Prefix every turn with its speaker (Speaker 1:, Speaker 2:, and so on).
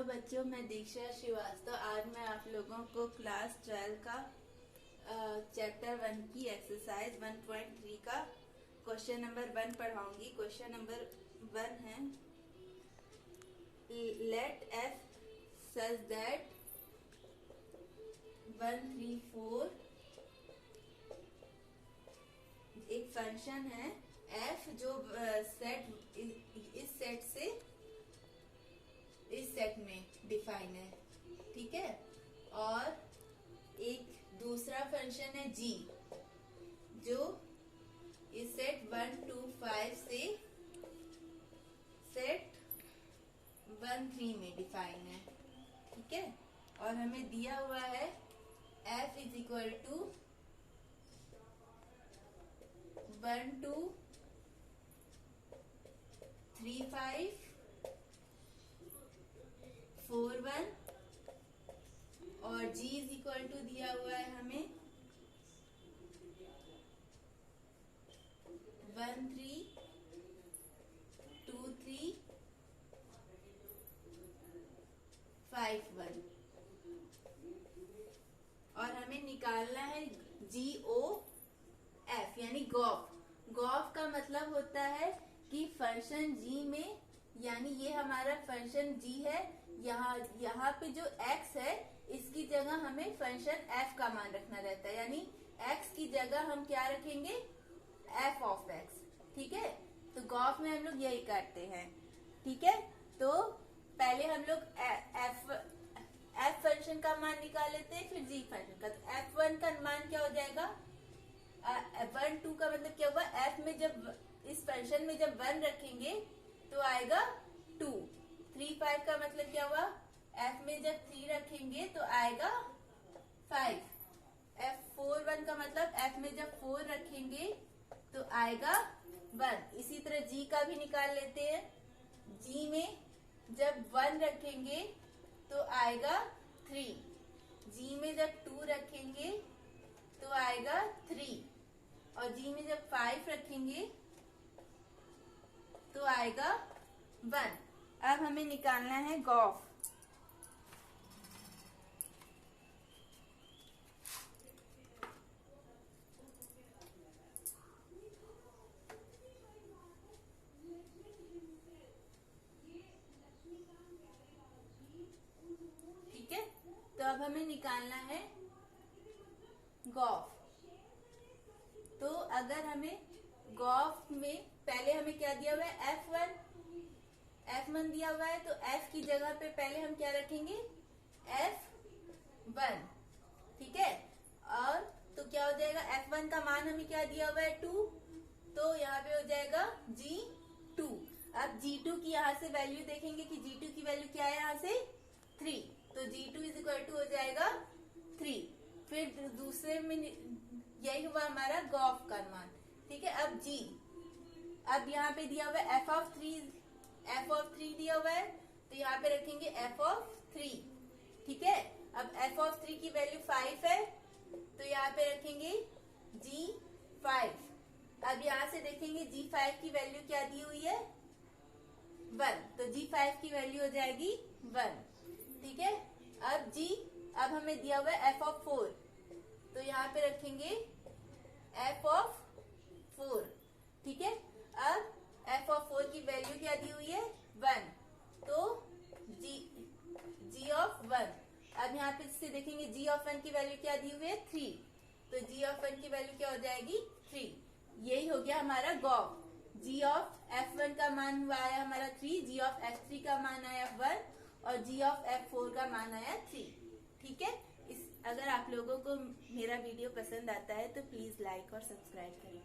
Speaker 1: Hello बच्चों, मैं दीक्षा श्रीवास्तव। आज मैं आप लोगों को क्लास 12 का चैप्टर 1 की एक्सरसाइज 1.3 का क्वेश्चन नंबर 1 पढ़ाऊंगी। क्वेश्चन नंबर 1 है, लेट एफ सच दैट 1 3 4 एक फंक्शन है एफ जो सेट इस सेट से इस सेट में डिफाइन है, ठीक है। और एक दूसरा फंक्शन है जी जो इस सेट 1 2 5 से सेट 1 3 में डिफाइन है, ठीक है। और हमें दिया हुआ है f इज इक्वल टू 1 2 3 5 4 1 और g इज इक्वल टू दिया हुआ है हमें 1 3 2 3 5 1 और हमें निकालना है GOF यानी गॉफ। गॉफ का मतलब होता है कि फंक्शन g में, यानी ये हमारा फंक्शन g है, यहाँ पे जो x है इसकी जगह हमें फंक्शन f का मान रखना रहता है, यानी x की जगह हम क्या रखेंगे, f ऑफ x, ठीक है। तो गॉफ में हम लोग यही करते हैं, ठीक है। तो पहले हम लोग f फंक्शन का मान निकाल लेते हैं, फिर g फंक्शन का। तो f1 का मान क्या हो जाएगा, 1 2 का मतलब क्या हुआ, f में जब इस फंक्शन में जब 1 रखेंगे तो आएगा 2। 3 5 का मतलब क्या हुआ, f में जब 3 रखेंगे तो आएगा 5। f4 1 का मतलब f में जब 4 रखेंगे तो आएगा 1। इसी तरह g का भी निकाल लेते हैं। g में जब 1 रखेंगे तो आएगा 3। g में जब 2 रखेंगे तो आएगा 3 और g में जब 5 रखेंगे तो आएगा 1। अब हमें निकालना है गॉफ। ठीक है, तो अब हमें निकालना है गॉफ। तो अगर हमें गॉफ में पहले हमें क्या दिया हुआ है, f1 दिया हुआ है, तो f की जगह पे पहले हम क्या रखेंगे, f1, ठीक है। और तो क्या हो जाएगा, f1 का मान हमें क्या दिया हुआ है 2, तो यहाँ पे हो जाएगा g2। अब g2 की यहाँ से वैल्यू देखेंगे कि g2 की वैल्यू क्या है, यहाँ से 3, तो g2 इज इक्वल टू हो जाएगा 3। फिर दूसरे में यही हुआ हमारा गॉफ का मान, ठीक है। अब g, अब यहाँ पे दिया हुआ है f ऑफ 3 दिया हुआ है, तो यहाँ पे रखेंगे f ऑफ 3, ठीक है। अब f ऑफ 3 की वैल्यू 5 है, तो यहाँ पे रखेंगे g5। अब यहाँ से देखेंगे g5 की वैल्यू क्या दी हुई है, 1, तो g5 की वैल्यू हो जाएगी 1, ठीक है। अब हमें दिया हुआ है f ऑफ 4, तो यहाँ पे रखेंगे f ऑफ 4, ठीक है। अब f ऑफ 4 की वैल्यू क्या दी हुई है 1, तो g ऑफ 1। अब यहाँ पे इससे देखेंगे g ऑफ 1 की वैल्यू क्या दी हुई है 3, तो g ऑफ 1 की वैल्यू क्या हो जाएगी 3। यही हो गया हमारा गॉफ। g ऑफ f1 का मान हुआ आया हमारा 3, g ऑफ f3 का मान आया 1 और g ऑफ f4 का मान आया 3, ठीक है। अगर आप लोगों को मेरा वीडियो पसंद आता है तो प्लीज लाइक और सब्सक्राइब करें।